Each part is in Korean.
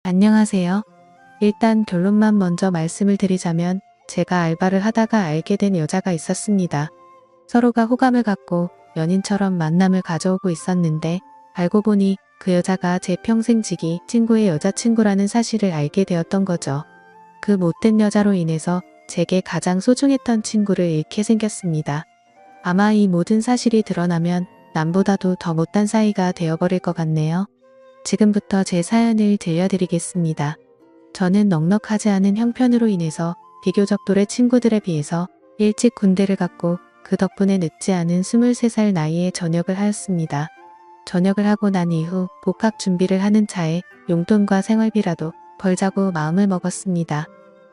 안녕하세요. 일단 결론만 먼저 말씀을 드리자면 제가 알바를 하다가 알게 된 여자가 있었습니다. 서로가 호감을 갖고 연인처럼 만남을 가져오고 있었는데 알고 보니 그 여자가 제 평생지기 친구의 여자친구라는 사실을 알게 되었던 거죠. 그 못된 여자로 인해서 제게 가장 소중했던 친구를 잃게 생겼습니다. 아마 이 모든 사실이 드러나면 남보다도 더 못한 사이가 되어버릴 것 같네요. 지금부터 제 사연을 들려드리겠습니다. 저는 넉넉하지 않은 형편으로 인해서 비교적 또래 친구들에 비해서 일찍 군대를 갔고 그 덕분에 늦지 않은 23살 나이에 전역을 하였습니다. 전역을 하고 난 이후 복학 준비를 하는 차에 용돈과 생활비라도 벌자고 마음을 먹었습니다.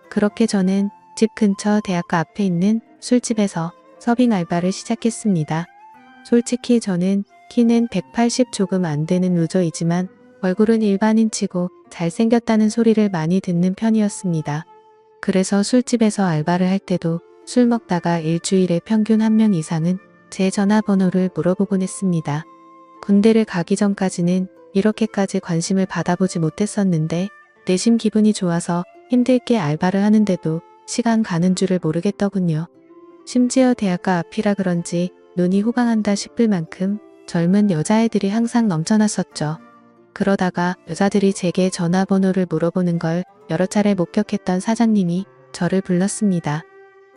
그렇게 저는 집 근처 대학가 앞에 있는 술집에서 서빙 알바를 시작했습니다. 솔직히 저는 키는 180 조금 안 되는 루저이지만 얼굴은 일반인치고 잘생겼다는 소리를 많이 듣는 편이었습니다. 그래서 술집에서 알바를 할 때도 술 먹다가 일주일에 평균 1명 이상은 제 전화번호를 물어보곤 했습니다. 군대를 가기 전까지는 이렇게까지 관심을 받아보지 못했었는데 내심 기분이 좋아서 힘들게 알바를 하는데도 시간 가는 줄을 모르겠더군요. 심지어 대학가 앞이라 그런지 눈이 호강한다 싶을 만큼 젊은 여자애들이 항상 넘쳐났었죠. 그러다가 여자들이 제게 전화번호를 물어보는 걸 여러 차례 목격했던 사장님이 저를 불렀습니다.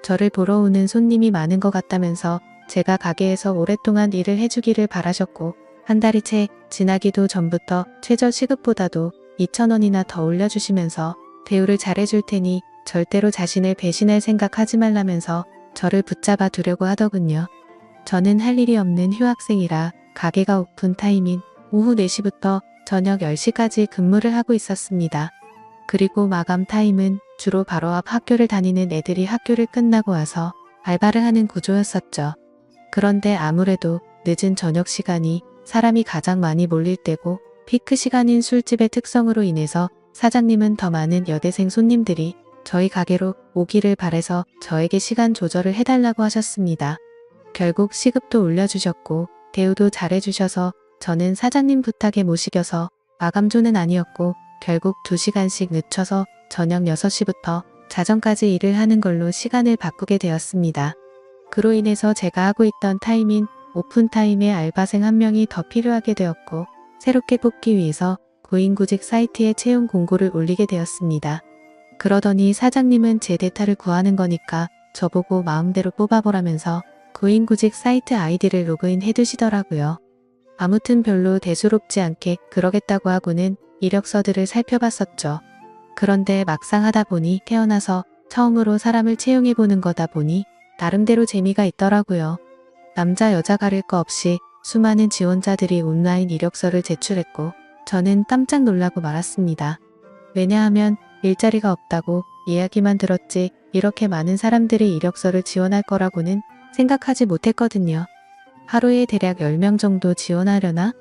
저를 보러 오는 손님이 많은 것 같다면서 제가 가게에서 오랫동안 일을 해주기를 바라셨고 한 달이 채 지나기도 전부터 최저 시급보다도 2,000원이나 더 올려주시면서 대우를 잘해줄 테니 절대로 자신을 배신할 생각하지 말라면서 저를 붙잡아 두려고 하더군요. 저는 할 일이 없는 휴학생이라 가게가 오픈 타임인 오후 4시부터 저녁 10시까지 근무를 하고 있었습니다. 그리고 마감 타임은 주로 바로 앞 학교를 다니는 애들이 학교를 끝나고 와서 알바를 하는 구조였었죠. 그런데 아무래도 늦은 저녁 시간이 사람이 가장 많이 몰릴 때고 피크 시간인 술집의 특성으로 인해서 사장님은 더 많은 여대생 손님들이 저희 가게로 오기를 바래서 저에게 시간 조절을 해달라고 하셨습니다. 결국 시급도 올려주셨고 대우도 잘해주셔서 저는 사장님 부탁에 못 이겨서 마감조는 아니었고 결국 2시간씩 늦춰서 저녁 6시부터 자정까지 일을 하는 걸로 시간을 바꾸게 되었습니다. 그로 인해서 제가 하고 있던 타임인 오픈타임에 알바생 1명이 더 필요하게 되었고 새롭게 뽑기 위해서 고인구직 사이트에 채용 공고를 올리게 되었습니다. 그러더니 사장님은 제 데이터를 구하는 거니까 저보고 마음대로 뽑아보라면서 고인구직 사이트 아이디를 로그인 해두시더라고요. 아무튼 별로 대수롭지 않게 그러겠다고 하고는 이력서들을 살펴봤었죠. 그런데 막상 하다 보니 태어나서 처음으로 사람을 채용해보는 거다 보니 나름대로 재미가 있더라고요. 남자 여자 가릴 거 없이 수많은 지원자들이 온라인 이력서를 제출했고 저는 깜짝 놀라고 말았습니다. 왜냐하면 일자리가 없다고 이야기만 들었지 이렇게 많은 사람들이 이력서를 지원할 거라고는 생각하지 못했거든요. 하루에 대략 10명 정도 지원하려나?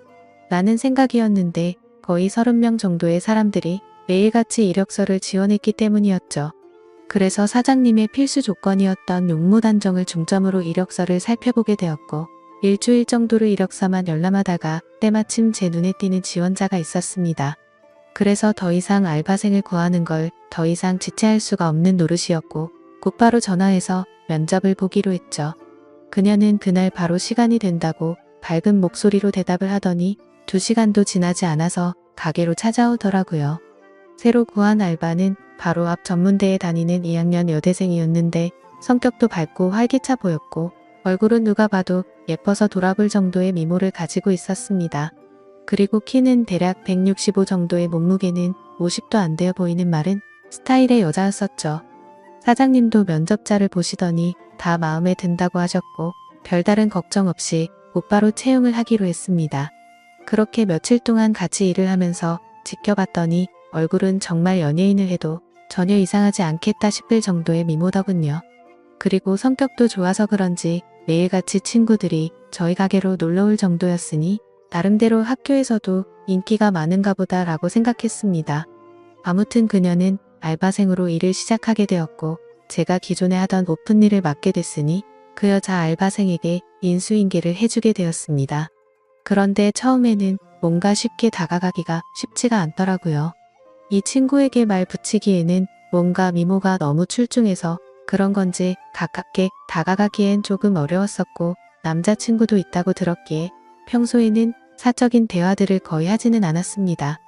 라는 생각이었는데 거의 30명 정도의 사람들이 매일같이 이력서를 지원했기 때문이었죠. 그래서 사장님의 필수 조건이었던 용모 단정을 중점으로 이력서를 살펴보게 되었고 일주일 정도를 이력서만 열람하다가 때마침 제 눈에 띄는 지원자가 있었습니다. 그래서 더 이상 알바생을 구하는 걸 더 이상 지체할 수가 없는 노릇이었고 곧바로 전화해서 면접을 보기로 했죠. 그녀는 그날 바로 시간이 된다고 밝은 목소리로 대답을 하더니 2시간도 지나지 않아서 가게로 찾아오더라고요. 새로 구한 알바는 바로 앞 전문대에 다니는 2학년 여대생이었는데 성격도 밝고 활기차 보였고 얼굴은 누가 봐도 예뻐서 돌아볼 정도의 미모를 가지고 있었습니다. 그리고 키는 대략 165 정도의 몸무게는 50도 안 되어 보이는 마른 스타일의 여자였었죠. 사장님도 면접자를 보시더니 다 마음에 든다고 하셨고 별다른 걱정 없이 곧바로 채용을 하기로 했습니다. 그렇게 며칠 동안 같이 일을 하면서 지켜봤더니 얼굴은 정말 연예인을 해도 전혀 이상하지 않겠다 싶을 정도의 미모더군요. 그리고 성격도 좋아서 그런지 매일같이 친구들이 저희 가게로 놀러올 정도였으니 나름대로 학교에서도 인기가 많은가 보다 라고 생각했습니다. 아무튼 그녀는 알바생으로 일을 시작하게 되었고 제가 기존에 하던 오픈 일을 맡게 됐으니 그 여자 알바생에게 인수인계를 해주게 되었습니다. 그런데 처음에는 뭔가 쉽게 다가가기가 쉽지가 않더라고요. 이 친구에게 말 붙이기에는 뭔가 미모가 너무 출중해서 그런 건지 가깝게 다가가기엔 조금 어려웠었고 남자친구도 있다고 들었기에 평소에는 사적인 대화들을 거의 하지는 않았습니다.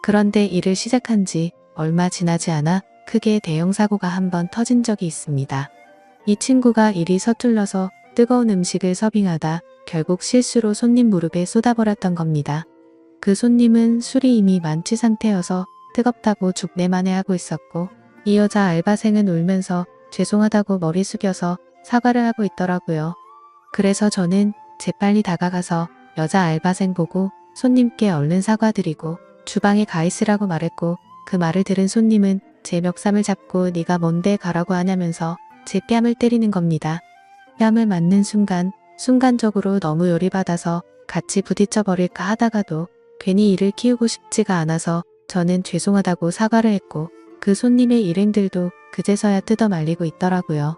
그런데 일을 시작한 지 얼마 지나지 않아 크게 대형 사고가 한 번 터진 적이 있습니다. 이 친구가 일이 서툴러서 뜨거운 음식을 서빙하다 결국 실수로 손님 무릎에 쏟아버렸던 겁니다. 그 손님은 술이 이미 만취 상태여서 뜨겁다고 죽내만해하고 있었고 이 여자 알바생은 울면서 죄송하다고 머리 숙여서 사과를 하고 있더라고요. 그래서 저는 재빨리 다가가서 여자 알바생 보고 손님께 얼른 사과드리고 주방에 가 있으라고 말했고 그 말을 들은 손님은 제 멱살을 잡고 네가 뭔데 가라고 하냐면서 제 뺨을 때리는 겁니다. 뺨을 맞는 순간적으로 너무 열이 받아서 같이 부딪혀 버릴까 하다가도 괜히 일을 키우고 싶지가 않아서 저는 죄송하다고 사과를 했고 그 손님의 일행들도 그제서야 뜯어 말리고 있더라고요.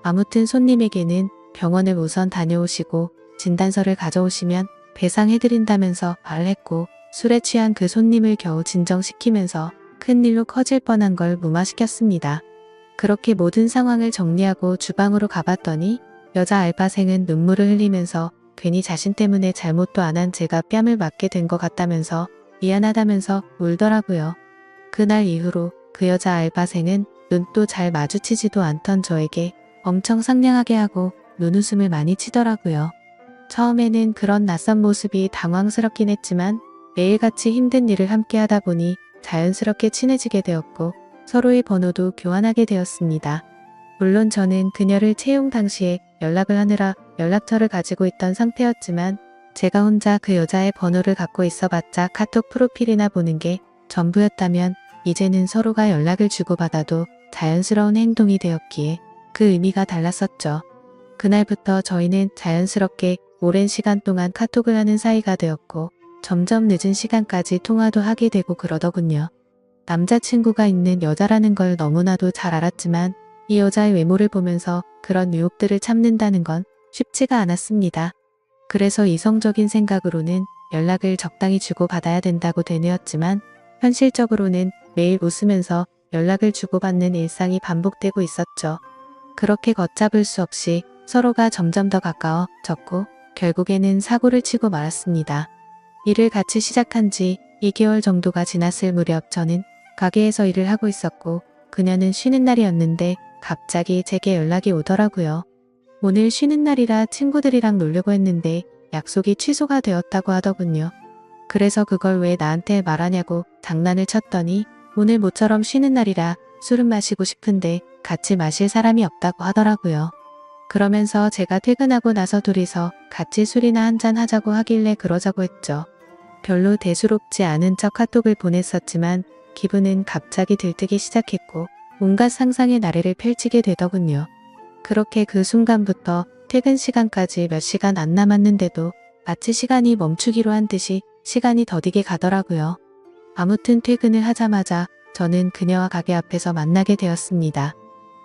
아무튼 손님에게는 병원을 우선 다녀오시고 진단서를 가져오시면 배상해드린다면서 말했고 술에 취한 그 손님을 겨우 진정시키면서 큰일로 커질 뻔한 걸 무마시켰습니다. 그렇게 모든 상황을 정리하고 주방으로 가봤더니 여자 알바생은 눈물을 흘리면서 괜히 자신 때문에 잘못도 안 한 제가 뺨을 맞게 된 것 같다면서 미안하다면서 울더라고요. 그날 이후로 그 여자 알바생은 눈도 잘 마주치지도 않던 저에게 엄청 상냥하게 하고 눈웃음을 많이 치더라고요. 처음에는 그런 낯선 모습이 당황스럽긴 했지만 매일같이 힘든 일을 함께 하다 보니 자연스럽게 친해지게 되었고 서로의 번호도 교환하게 되었습니다. 물론 저는 그녀를 채용 당시에 연락을 하느라 연락처를 가지고 있던 상태였지만 제가 혼자 그 여자의 번호를 갖고 있어봤자 카톡 프로필이나 보는 게 전부였다면 이제는 서로가 연락을 주고받아도 자연스러운 행동이 되었기에 그 의미가 달랐었죠. 그날부터 저희는 자연스럽게 오랜 시간 동안 카톡을 하는 사이가 되었고 점점 늦은 시간까지 통화도 하게 되고 그러더군요. 남자친구가 있는 여자라는 걸 너무나도 잘 알았지만 이 여자의 외모를 보면서 그런 유혹들을 참는다는 건 쉽지가 않았습니다. 그래서 이성적인 생각으로는 연락을 적당히 주고받아야 된다고 되뇌었지만 현실적으로는 매일 웃으면서 연락을 주고받는 일상이 반복되고 있었죠. 그렇게 걷잡을 수 없이 서로가 점점 더 가까워졌고 결국에는 사고를 치고 말았습니다. 일을 같이 시작한 지 2개월 정도가 지났을 무렵 저는 가게에서 일을 하고 있었고 그녀는 쉬는 날이었는데 갑자기 제게 연락이 오더라고요. 오늘 쉬는 날이라 친구들이랑 놀려고 했는데 약속이 취소가 되었다고 하더군요. 그래서 그걸 왜 나한테 말하냐고 장난을 쳤더니 오늘 모처럼 쉬는 날이라 술은 마시고 싶은데 같이 마실 사람이 없다고 하더라고요. 그러면서 제가 퇴근하고 나서 둘이서 같이 술이나 한잔 하자고 하길래 그러자고 했죠. 별로 대수롭지 않은 척 카톡을 보냈었지만 기분은 갑자기 들뜨기 시작했고 온갖 상상의 나래를 펼치게 되더군요. 그렇게 그 순간부터 퇴근 시간까지 몇 시간 안 남았는데도 마치 시간이 멈추기로 한 듯이 시간이 더디게 가더라고요. 아무튼 퇴근을 하자마자 저는 그녀와 가게 앞에서 만나게 되었습니다.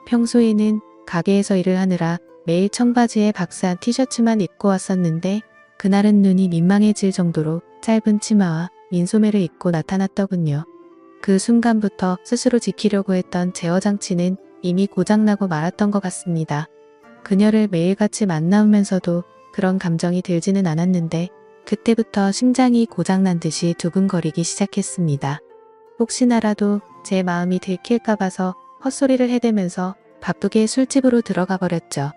평소에는 가게에서 일을 하느라 매일 청바지에 박스한 티셔츠만 입고 왔었는데 그날은 눈이 민망해질 정도로 짧은 치마와 민소매를 입고 나타났더군요. 그 순간부터 스스로 지키려고 했던 제어 장치는 이미 고장나고 말았던 것 같습니다. 그녀를 매일같이 만나면서도 그런 감정이 들지는 않았는데 그때부터 심장이 고장난 듯이 두근거리기 시작했습니다. 혹시나라도 제 마음이 들킬까 봐서 헛소리를 해대면서 바쁘게 술집으로 들어가 버렸죠.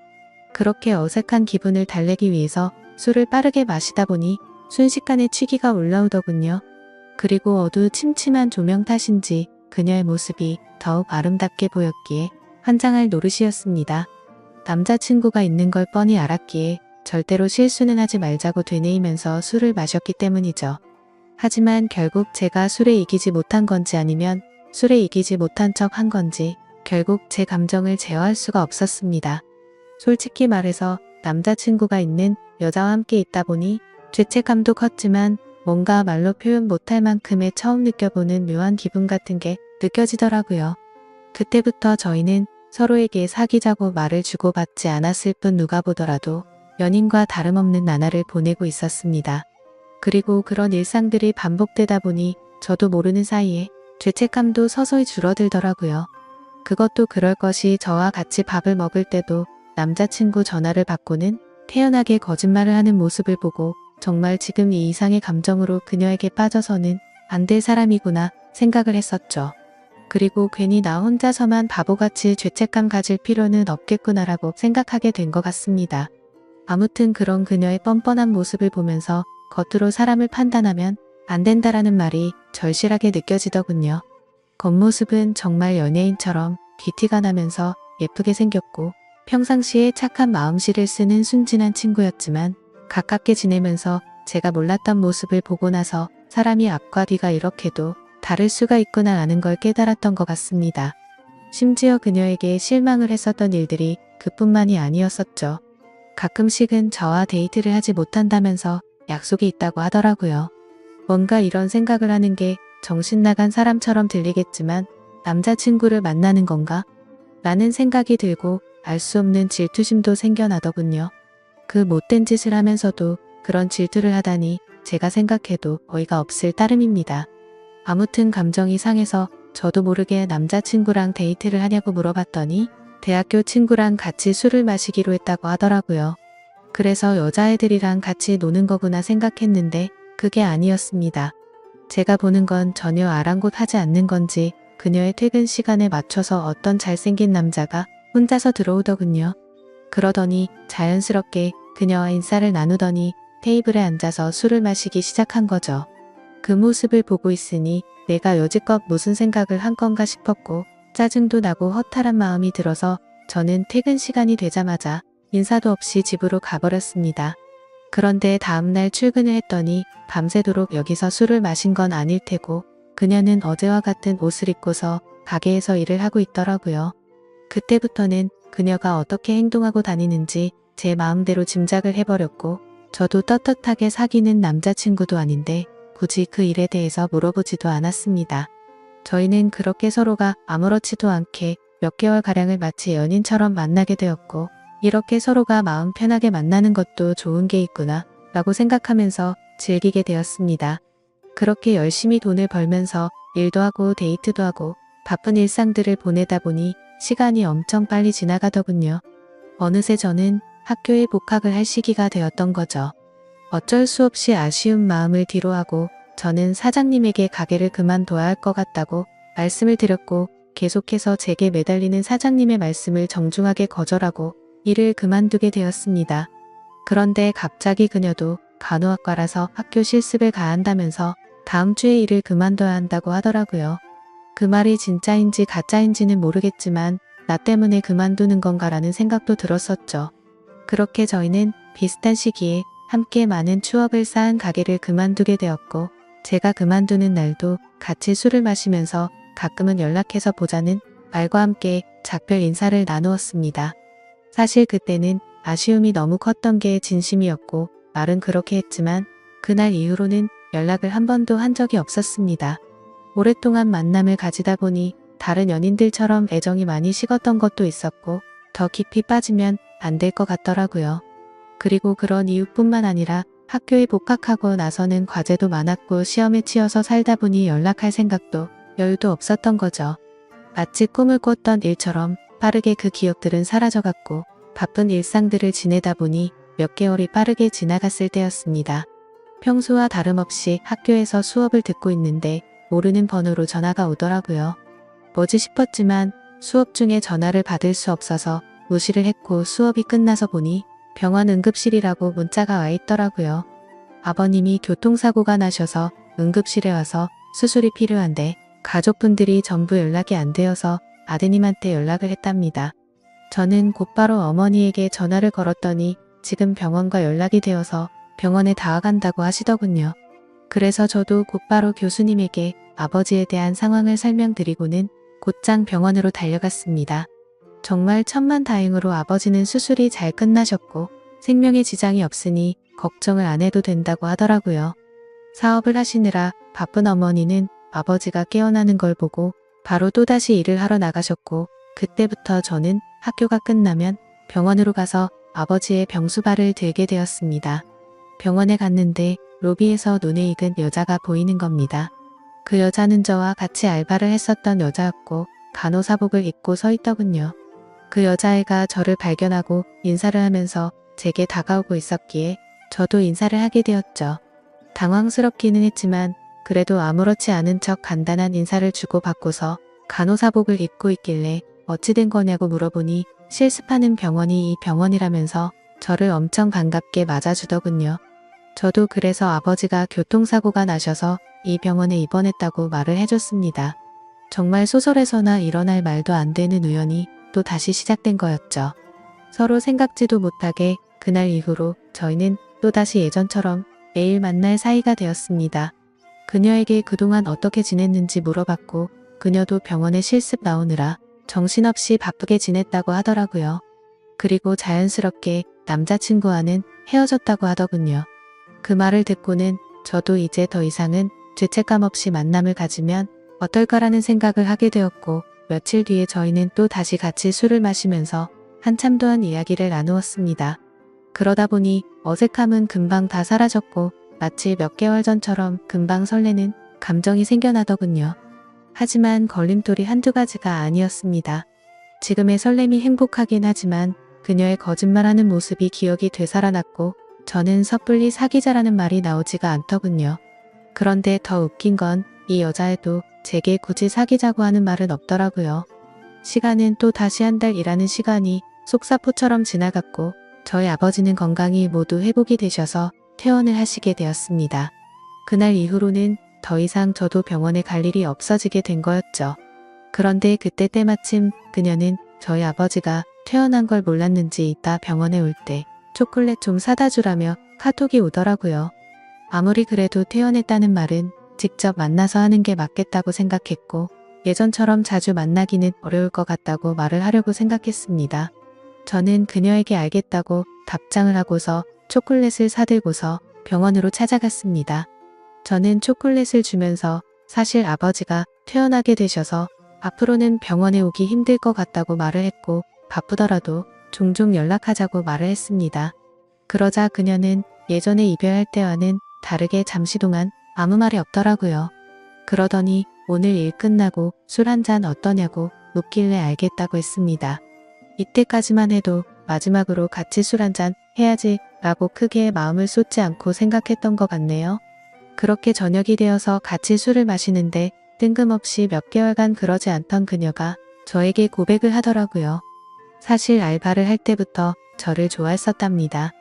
그렇게 어색한 기분을 달래기 위해서 술을 빠르게 마시다 보니 순식간에 취기가 올라오더군요. 그리고 어두침침한 조명 탓인지 그녀의 모습이 더욱 아름답게 보였기에 환장할 노릇이었습니다. 남자친구가 있는 걸 뻔히 알았기에 절대로 실수는 하지 말자고 되뇌이면서 술을 마셨기 때문이죠. 하지만 결국 제가 술에 이기지 못한 건지 아니면 술에 이기지 못한 척 한 건지 결국 제 감정을 제어할 수가 없었습니다. 솔직히 말해서 남자친구가 있는 여자와 함께 있다 보니 죄책감도 컸지만 뭔가 말로 표현 못할 만큼의 처음 느껴보는 묘한 기분 같은 게 느껴지더라고요. 그때부터 저희는 서로에게 사귀자고 말을 주고받지 않았을 뿐 누가 보더라도 연인과 다름없는 나날을 보내고 있었습니다. 그리고 그런 일상들이 반복되다 보니 저도 모르는 사이에 죄책감도 서서히 줄어들더라고요. 그것도 그럴 것이 저와 같이 밥을 먹을 때도 남자친구 전화를 받고는 태연하게 거짓말을 하는 모습을 보고 정말 지금 이 이상의 감정으로 그녀에게 빠져서는 안 될 사람이구나 생각을 했었죠. 그리고 괜히 나 혼자서만 바보같이 죄책감 가질 필요는 없겠구나라고 생각하게 된 것 같습니다. 아무튼 그런 그녀의 뻔뻔한 모습을 보면서 겉으로 사람을 판단하면 안 된다라는 말이 절실하게 느껴지더군요. 겉모습은 정말 연예인처럼 귀티가 나면서 예쁘게 생겼고 평상시에 착한 마음씨를 쓰는 순진한 친구였지만 가깝게 지내면서 제가 몰랐던 모습을 보고 나서 사람이 앞과 뒤가 이렇게도 다를 수가 있구나 라는 걸 깨달았던 것 같습니다. 심지어 그녀에게 실망을 했었던 일들이 그뿐만이 아니었었죠. 가끔씩은 저와 데이트를 하지 못한다면서 약속이 있다고 하더라고요. 뭔가 이런 생각을 하는 게 정신 나간 사람처럼 들리겠지만 남자친구를 만나는 건가? 라는 생각이 들고 알 수 없는 질투심도 생겨나더군요. 그 못된 짓을 하면서도 그런 질투를 하다니 제가 생각해도 어이가 없을 따름입니다. 아무튼 감정이 상해서 저도 모르게 남자친구랑 데이트를 하냐고 물어봤더니 대학교 친구랑 같이 술을 마시기로 했다고 하더라고요. 그래서 여자애들이랑 같이 노는 거구나 생각했는데 그게 아니었습니다. 제가 보는 건 전혀 아랑곳하지 않는 건지 그녀의 퇴근 시간에 맞춰서 어떤 잘생긴 남자가 혼자서 들어오더군요. 그러더니 자연스럽게 그녀와 인사를 나누더니 테이블에 앉아서 술을 마시기 시작한 거죠. 그 모습을 보고 있으니 내가 여지껏 무슨 생각을 한 건가 싶었고 짜증도 나고 허탈한 마음이 들어서 저는 퇴근 시간이 되자마자 인사도 없이 집으로 가버렸습니다. 그런데 다음날 출근을 했더니 밤새도록 여기서 술을 마신 건 아닐 테고 그녀는 어제와 같은 옷을 입고서 가게에서 일을 하고 있더라고요. 그때부터는 그녀가 어떻게 행동하고 다니는지 제 마음대로 짐작을 해버렸고 저도 떳떳하게 사귀는 남자친구도 아닌데 굳이 그 일에 대해서 물어보지도 않았습니다. 저희는 그렇게 서로가 아무렇지도 않게 몇 개월가량을 마치 연인처럼 만나게 되었고 이렇게 서로가 마음 편하게 만나는 것도 좋은 게 있구나 라고 생각하면서 즐기게 되었습니다. 그렇게 열심히 돈을 벌면서 일도 하고 데이트도 하고 바쁜 일상들을 보내다 보니 시간이 엄청 빨리 지나가더군요. 어느새 저는 학교에 복학을 할 시기가 되었던 거죠. 어쩔 수 없이 아쉬운 마음을 뒤로하고 저는 사장님에게 가게를 그만둬야 할 것 같다고 말씀을 드렸고 계속해서 제게 매달리는 사장님의 말씀을 정중하게 거절하고 일을 그만두게 되었습니다. 그런데 갑자기 그녀도 간호학과라서 학교 실습을 가야 한다면서 다음 주에 일을 그만둬야 한다고 하더라고요. 그 말이 진짜인지 가짜인지는 모르겠지만 나 때문에 그만두는 건가라는 생각도 들었었죠. 그렇게 저희는 비슷한 시기에 함께 많은 추억을 쌓은 가게를 그만두게 되었고 제가 그만두는 날도 같이 술을 마시면서 가끔은 연락해서 보자는 말과 함께 작별 인사를 나누었습니다. 사실 그때는 아쉬움이 너무 컸던 게 진심이었고 말은 그렇게 했지만 그날 이후로는 연락을 한 번도 한 적이 없었습니다. 오랫동안 만남을 가지다 보니 다른 연인들처럼 애정이 많이 식었던 것도 있었고 더 깊이 빠지면 안 될 것 같더라고요. 그리고 그런 이유뿐만 아니라 학교에 복학하고 나서는 과제도 많았고 시험에 치여서 살다 보니 연락할 생각도 여유도 없었던 거죠. 마치 꿈을 꿨던 일처럼 빠르게 그 기억들은 사라져갔고 바쁜 일상들을 지내다 보니 몇 개월이 빠르게 지나갔을 때였습니다. 평소와 다름없이 학교에서 수업을 듣고 있는데 모르는 번호로 전화가 오더라고요. 뭐지 싶었지만 수업 중에 전화를 받을 수 없어서 무시를 했고 수업이 끝나서 보니 병원 응급실이라고 문자가 와 있더라고요. 아버님이 교통사고가 나셔서 응급실에 와서 수술이 필요한데 가족분들이 전부 연락이 안 되어서 아드님한테 연락을 했답니다. 저는 곧바로 어머니에게 전화를 걸었더니 지금 병원과 연락이 되어서 병원에 다와간다고 하시더군요. 그래서 저도 곧바로 교수님에게 아버지에 대한 상황을 설명드리고는 곧장 병원으로 달려갔습니다. 정말 천만다행으로 아버지는 수술이 잘 끝나셨고 생명에 지장이 없으니 걱정을 안 해도 된다고 하더라고요. 사업을 하시느라 바쁜 어머니는 아버지가 깨어나는 걸 보고 바로 또다시 일을 하러 나가셨고 그때부터 저는 학교가 끝나면 병원으로 가서 아버지의 병수발을 들게 되었습니다. 병원에 갔는데 로비에서 눈에 익은 여자가 보이는 겁니다. 그 여자는 저와 같이 알바를 했었던 여자였고 간호사복을 입고 서 있더군요. 그 여자애가 저를 발견하고 인사를 하면서 제게 다가오고 있었기에 저도 인사를 하게 되었죠. 당황스럽기는 했지만 그래도 아무렇지 않은 척 간단한 인사를 주고받고서 간호사복을 입고 있길래 어찌 된 거냐고 물어보니 실습하는 병원이 이 병원이라면서 저를 엄청 반갑게 맞아주더군요. 저도 그래서 아버지가 교통사고가 나셔서 이 병원에 입원했다고 말을 해줬습니다. 정말 소설에서나 일어날 말도 안 되는 우연이 또 다시 시작된 거였죠. 서로 생각지도 못하게 그날 이후로 저희는 또다시 예전처럼 매일 만날 사이가 되었습니다. 그녀에게 그동안 어떻게 지냈는지 물어봤고 그녀도 병원에 실습 나오느라 정신없이 바쁘게 지냈다고 하더라고요. 그리고 자연스럽게 남자친구와는 헤어졌다고 하더군요. 그 말을 듣고는 저도 이제 더 이상은 죄책감 없이 만남을 가지면 어떨까라는 생각을 하게 되었고 며칠 뒤에 저희는 또 다시 같이 술을 마시면서 한참 동안 이야기를 나누었습니다. 그러다 보니 어색함은 금방 다 사라졌고 마치 몇 개월 전처럼 금방 설레는 감정이 생겨나더군요. 하지만 걸림돌이 한두 가지가 아니었습니다. 지금의 설렘이 행복하긴 하지만 그녀의 거짓말하는 모습이 기억이 되살아났고 저는 섣불리 사귀자라는 말이 나오지가 않더군요. 그런데 더 웃긴 건 이 여자애도 제게 굳이 사귀자고 하는 말은 없더라고요. 시간은 또 다시 한 달 일하는 시간이 속사포처럼 지나갔고 저희 아버지는 건강이 모두 회복이 되셔서 퇴원을 하시게 되었습니다. 그날 이후로는 더 이상 저도 병원에 갈 일이 없어지게 된 거였죠. 그런데 그때 때마침 그녀는 저희 아버지가 퇴원한 걸 몰랐는지 이따 병원에 올 때 초콜릿 좀 사다 주라며 카톡이 오더라고요. 아무리 그래도 퇴원했다는 말은 직접 만나서 하는 게 맞겠다고 생각했고 예전처럼 자주 만나기는 어려울 것 같다고 말을 하려고 생각했습니다. 저는 그녀에게 알겠다고 답장을 하고서 초콜릿을 사들고서 병원으로 찾아갔습니다. 저는 초콜릿을 주면서 사실 아버지가 퇴원하게 되셔서 앞으로는 병원에 오기 힘들 것 같다고 말을 했고 바쁘더라도 종종 연락하자고 말을 했습니다. 그러자 그녀는 예전에 이별할 때와는 다르게 잠시 동안 아무 말이 없더라고요. 그러더니 오늘 일 끝나고 술 한잔 어떠냐고 묻길래 알겠다고 했습니다. 이때까지만 해도 마지막으로 같이 술 한잔 해야지 라고 크게 마음을 쏟지 않고 생각했던 것 같네요. 그렇게 저녁이 되어서 같이 술을 마시는데 뜬금없이 몇 개월간 그러지 않던 그녀가 저에게 고백을 하더라고요. 사실 알바를 할 때부터 저를 좋아했었답니다.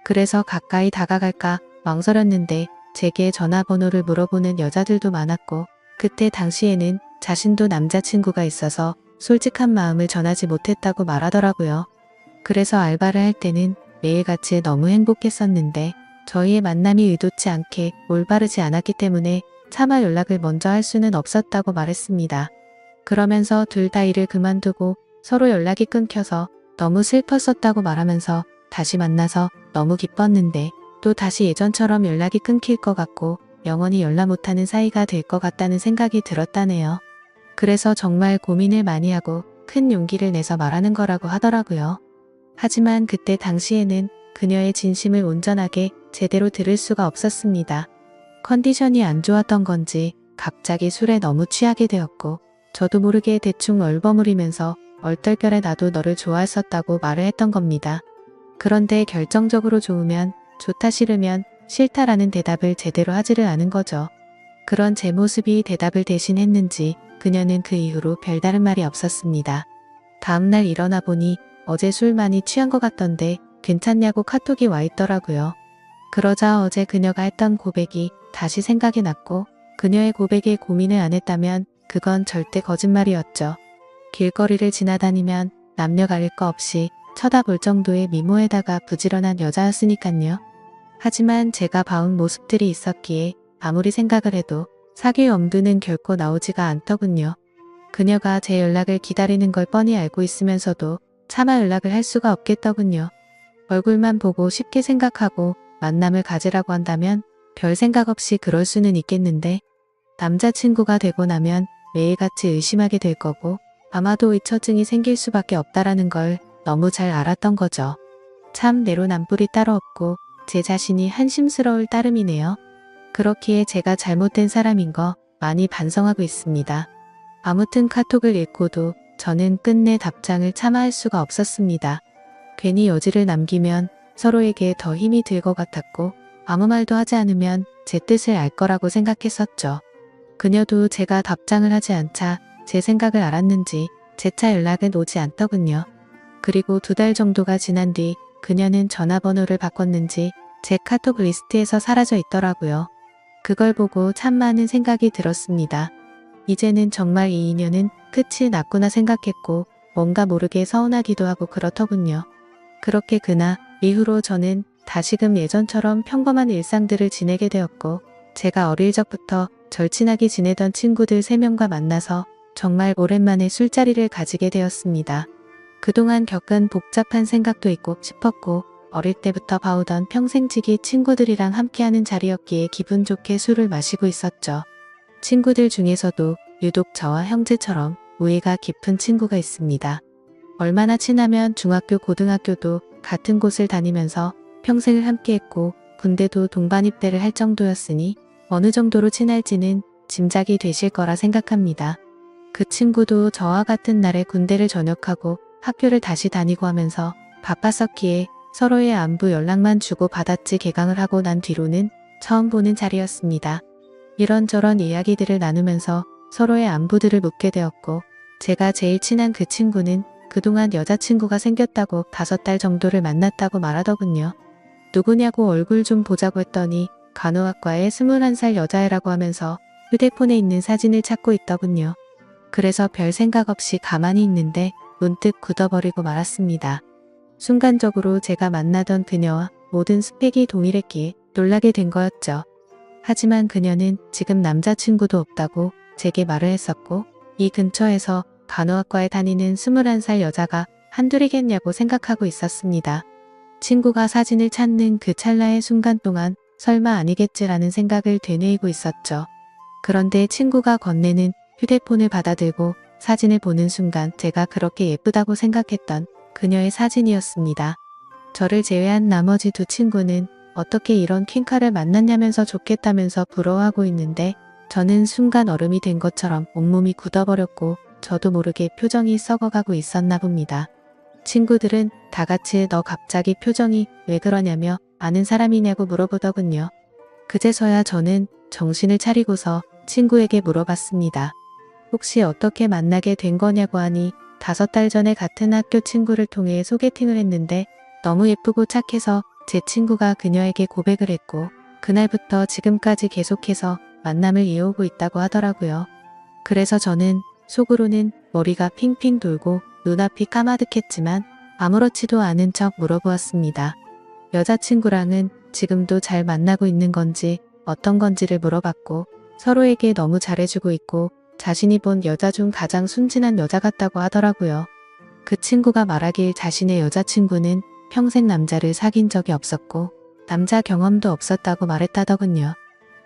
그래서 가까이 다가갈까 망설였는데 제게 전화번호를 물어보는 여자들도 많았고 그때 당시에는 자신도 남자친구가 있어서 솔직한 마음을 전하지 못했다고 말하더라고요. 그래서 알바를 할 때는 매일같이 너무 행복했었는데 저희의 만남이 의도치 않게 올바르지 않았기 때문에 차마 연락을 먼저 할 수는 없었다고 말했습니다. 그러면서 둘 다 일을 그만두고 서로 연락이 끊겨서 너무 슬펐었다고 말하면서 다시 만나서 너무 기뻤는데 또 다시 예전처럼 연락이 끊길 것 같고 영원히 연락 못하는 사이가 될 것 같다는 생각이 들었다네요. 그래서 정말 고민을 많이 하고 큰 용기를 내서 말하는 거라고 하더라고요. 하지만 그때 당시에는 그녀의 진심을 온전하게 제대로 들을 수가 없었습니다. 컨디션이 안 좋았던 건지 갑자기 술에 너무 취하게 되었고 저도 모르게 대충 얼버무리면서 얼떨결에 나도 너를 좋아했었다고 말을 했던 겁니다. 그런데 결정적으로 좋으면 좋다 싫으면 싫다라는 대답을 제대로 하지를 않은 거죠. 그런 제 모습이 대답을 대신했는지 그녀는 그 이후로 별다른 말이 없었습니다. 다음날 일어나 보니 어제 술 많이 취한 것 같던데 괜찮냐고 카톡이 와 있더라고요. 그러자 어제 그녀가 했던 고백이 다시 생각이 났고 그녀의 고백에 고민을 안 했다면 그건 절대 거짓말이었죠. 길거리를 지나다니면 남녀 가릴 거 없이 쳐다볼 정도의 미모에다가 부지런한 여자였으니깐요. 하지만 제가 봐온 모습들이 있었기에 아무리 생각을 해도 사귈 엄두는 결코 나오지가 않더군요. 그녀가 제 연락을 기다리는 걸 뻔히 알고 있으면서도 차마 연락을 할 수가 없겠더군요. 얼굴만 보고 쉽게 생각하고 만남을 가지라고 한다면 별 생각 없이 그럴 수는 있겠는데 남자친구가 되고 나면 매일같이 의심하게 될 거고 아마도 의처증이 생길 수밖에 없다라는 걸 너무 잘 알았던 거죠. 참 내로남불이 따로 없고 제 자신이 한심스러울 따름이네요. 그렇기에 제가 잘못된 사람인 거 많이 반성하고 있습니다. 아무튼 카톡을 읽고도 저는 끝내 답장을 차마 할 수가 없었습니다. 괜히 여지를 남기면 서로에게 더 힘이 들 것 같았고 아무 말도 하지 않으면 제 뜻을 알 거라고 생각했었죠. 그녀도 제가 답장을 하지 않자 제 생각을 알았는지 재차 연락은 오지 않더군요. 그리고 2달 정도가 지난 뒤 그녀는 전화번호를 바꿨는지 제 카톡 리스트에서 사라져 있더라고요. 그걸 보고 참 많은 생각이 들었습니다. 이제는 정말 이 인연은 끝이 났구나 생각했고 뭔가 모르게 서운하기도 하고 그렇더군요. 그렇게 그날 이후로 저는 다시금 예전처럼 평범한 일상들을 지내게 되었고 제가 어릴 적부터 절친하게 지내던 친구들 3명과 만나서 정말 오랜만에 술자리를 가지게 되었습니다. 그동안 겪은 복잡한 생각도 있고 싶었고 어릴 때부터 봐오던 평생지기 친구들이랑 함께하는 자리였기에 기분 좋게 술을 마시고 있었죠. 친구들 중에서도 유독 저와 형제처럼 우애가 깊은 친구가 있습니다. 얼마나 친하면 중학교, 고등학교도 같은 곳을 다니면서 평생을 함께했고 군대도 동반 입대를 할 정도였으니 어느 정도로 친할지는 짐작이 되실 거라 생각합니다. 그 친구도 저와 같은 날에 군대를 전역하고 학교를 다시 다니고 하면서 바빴었기에 서로의 안부 연락만 주고 받았지 개강을 하고 난 뒤로는 처음 보는 자리였습니다. 이런저런 이야기들을 나누면서 서로의 안부들을 묻게 되었고 제가 제일 친한 그 친구는 그동안 여자친구가 생겼다고 5달 정도를 만났다고 말하더군요. 누구냐고 얼굴 좀 보자고 했더니 간호학과의 21살 여자애라고 하면서 휴대폰에 있는 사진을 찾고 있더군요. 그래서 별 생각 없이 가만히 있는데 문득 굳어버리고 말았습니다. 순간적으로 제가 만나던 그녀와 모든 스펙이 동일했기에 놀라게 된 거였죠. 하지만 그녀는 지금 남자친구도 없다고 제게 말을 했었고 이 근처에서 간호학과에 다니는 21살 여자가 한둘이겠냐고 생각하고 있었습니다. 친구가 사진을 찾는 그 찰나의 순간 동안 설마 아니겠지라는 생각을 되뇌이고 있었죠. 그런데 친구가 건네는 휴대폰을 받아들고 사진을 보는 순간 제가 그렇게 예쁘다고 생각했던 그녀의 사진이었습니다. 저를 제외한 나머지 2 친구는 어떻게 이런 퀸카를 만났냐면서 좋겠다면서 부러워하고 있는데 저는 순간 얼음이 된 것처럼 온몸이 굳어버렸고 저도 모르게 표정이 썩어가고 있었나 봅니다. 친구들은 다 같이 너 갑자기 표정이 왜 그러냐며 아는 사람이냐고 물어보더군요. 그제서야 저는 정신을 차리고서 친구에게 물어봤습니다. 혹시 어떻게 만나게 된 거냐고 하니 5달 전에 같은 학교 친구를 통해 소개팅을 했는데 너무 예쁘고 착해서 제 친구가 그녀에게 고백을 했고 그날부터 지금까지 계속해서 만남을 이어오고 있다고 하더라고요. 그래서 저는 속으로는 머리가 핑핑 돌고 눈앞이 까마득했지만 아무렇지도 않은 척 물어보았습니다. 여자친구랑은 지금도 잘 만나고 있는 건지 어떤 건지를 물어봤고 서로에게 너무 잘해주고 있고 자신이 본 여자 중 가장 순진한 여자 같다고 하더라고요. 그 친구가 말하길 자신의 여자친구는 평생 남자를 사귄 적이 없었고 남자 경험도 없었다고 말했다더군요.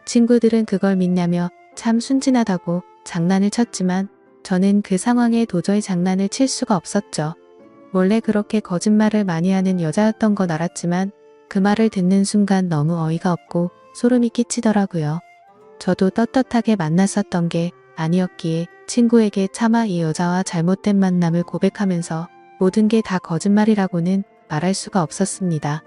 친구들은 그걸 믿냐며 참 순진하다고 장난을 쳤지만 저는 그 상황에 도저히 장난을 칠 수가 없었죠. 원래 그렇게 거짓말을 많이 하는 여자였던 건 알았지만 그 말을 듣는 순간 너무 어이가 없고 소름이 끼치더라고요. 저도 떳떳하게 만났었던 게 아니었기에 친구에게 차마 이 여자와 잘못된 만남을 고백하면서 모든 게 다 거짓말이라고는 말할 수가 없었습니다.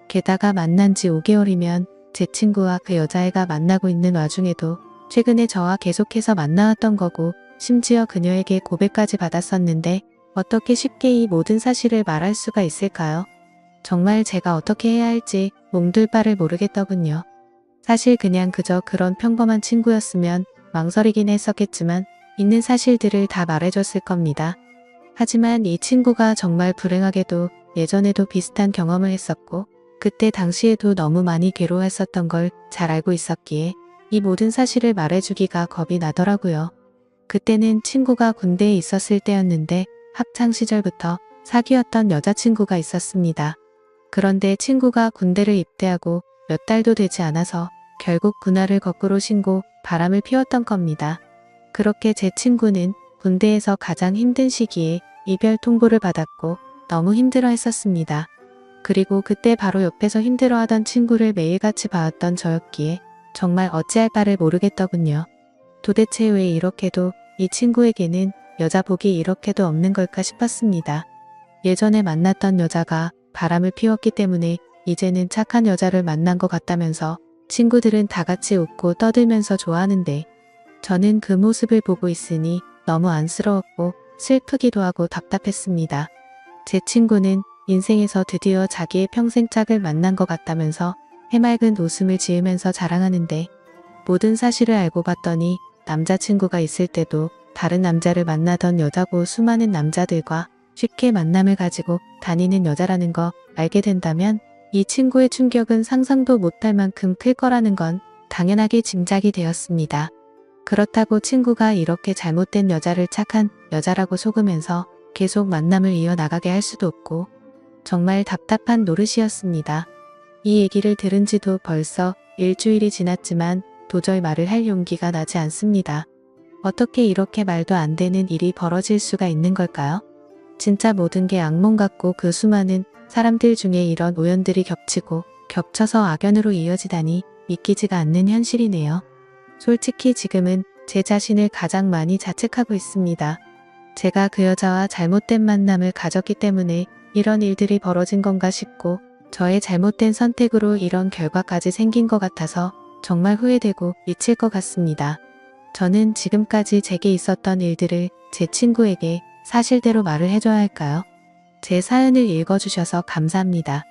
게다가 만난 지 5개월이면 제 친구와 그 여자애가 만나고 있는 와중에도 최근에 저와 계속해서 만나왔던 거고 심지어 그녀에게 고백까지 받았었는데 어떻게 쉽게 이 모든 사실을 말할 수가 있을까요? 정말 제가 어떻게 해야 할지 몽들 바를 모르겠더군요. 사실 그냥 그저 그런 평범한 친구였으면 망설이긴 했었겠지만 있는 사실들을 다 말해줬을 겁니다. 하지만 이 친구가 정말 불행하게도 예전에도 비슷한 경험을 했었고 그때 당시에도 너무 많이 괴로워했었던 걸 잘 알고 있었기에 이 모든 사실을 말해주기가 겁이 나더라고요. 그때는 친구가 군대에 있었을 때였는데 학창시절부터 사귀었던 여자친구가 있었습니다. 그런데 친구가 군대를 입대하고 몇 달도 되지 않아서 결국 군화를 거꾸로 신고 바람을 피웠던 겁니다. 그렇게 제 친구는 군대에서 가장 힘든 시기에 이별 통보를 받았고 너무 힘들어 했었습니다. 그리고 그때 바로 옆에서 힘들어하던 친구를 매일같이 봐왔던 저였기에 정말 어찌할 바를 모르겠더군요. 도대체 왜 이렇게도 이 친구에게는 여자 복이 이렇게도 없는 걸까 싶었습니다. 예전에 만났던 여자가 바람을 피웠기 때문에 이제는 착한 여자를 만난 것 같다면서 친구들은 다 같이 웃고 떠들면서 좋아하는데 저는 그 모습을 보고 있으니 너무 안쓰러웠고 슬프기도 하고 답답했습니다. 제 친구는 인생에서 드디어 자기의 평생 짝을 만난 것 같다면서 해맑은 웃음을 지으면서 자랑하는데 모든 사실을 알고 봤더니 남자친구가 있을 때도 다른 남자를 만나던 여자고 수많은 남자들과 쉽게 만남을 가지고 다니는 여자라는 거 알게 된다면 이 친구의 충격은 상상도 못할 만큼 클 거라는 건 당연하게 짐작이 되었습니다. 그렇다고 친구가 이렇게 잘못된 여자를 착한 여자라고 속으면서 계속 만남을 이어나가게 할 수도 없고 정말 답답한 노릇이었습니다. 이 얘기를 들은 지도 벌써 일주일이 지났지만 도저히 말을 할 용기가 나지 않습니다. 어떻게 이렇게 말도 안 되는 일이 벌어질 수가 있는 걸까요? 진짜 모든 게 악몽 같고 그 수많은 사람들 중에 이런 우연들이 겹치고 겹쳐서 악연으로 이어지다니 믿기지가 않는 현실이네요. 솔직히 지금은 제 자신을 가장 많이 자책하고 있습니다. 제가 그 여자와 잘못된 만남을 가졌기 때문에 이런 일들이 벌어진 건가 싶고 저의 잘못된 선택으로 이런 결과까지 생긴 것 같아서 정말 후회되고 미칠 것 같습니다. 저는 지금까지 제게 있었던 일들을 제 친구에게 사실대로 말을 해줘야 할까요? 제 사연을 읽어주셔서 감사합니다.